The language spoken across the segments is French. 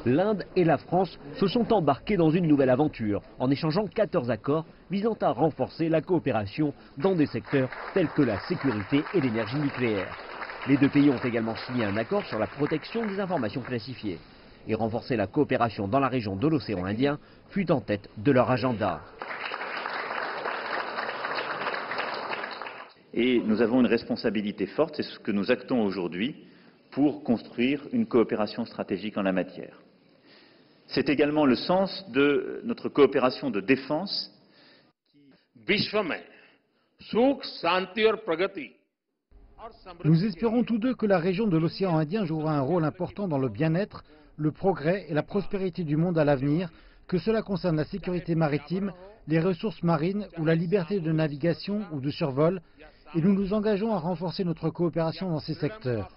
L'Inde et la France se sont embarqués dans une nouvelle aventure en échangeant 14 accords visant à renforcer la coopération dans des secteurs tels que la sécurité et l'énergie nucléaire. Les deux pays ont également signé un accord sur la protection des informations classifiées. Et renforcer la coopération dans la région de l'océan Indien fut en tête de leur agenda. Et nous avons une responsabilité forte, c'est ce que nous actons aujourd'hui pour construire une coopération stratégique en la matière. C'est également le sens de notre coopération de défense. Nous espérons tous deux que la région de l'océan Indien jouera un rôle important dans le bien-être, le progrès et la prospérité du monde à l'avenir, que cela concerne la sécurité maritime, les ressources marines ou la liberté de navigation ou de survol, et nous nous engageons à renforcer notre coopération dans ces secteurs.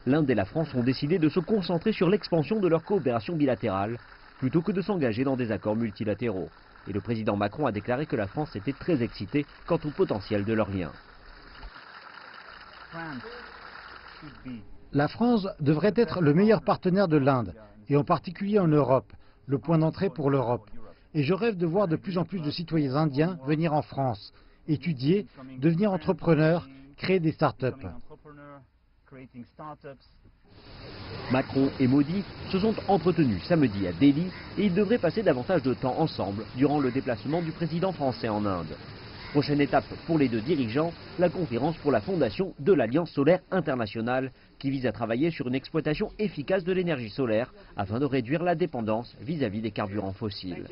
L'Inde et la France ont décidé de se concentrer sur l'expansion de leur coopération bilatérale, plutôt que de s'engager dans des accords multilatéraux. Et le président Macron a déclaré que la France était très excitée quant au potentiel de leurs liens. La France devrait être le meilleur partenaire de l'Inde, et en particulier en Europe, le point d'entrée pour l'Europe. Et je rêve de voir de plus en plus de citoyens indiens venir en France, étudier, devenir entrepreneurs, créer des start-up. Macron et Modi se sont entretenus samedi à Delhi et ils devraient passer davantage de temps ensemble durant le déplacement du président français en Inde. Prochaine étape pour les deux dirigeants, la conférence pour la fondation de l'Alliance solaire internationale qui vise à travailler sur une exploitation efficace de l'énergie solaire afin de réduire la dépendance vis-à-vis des carburants fossiles.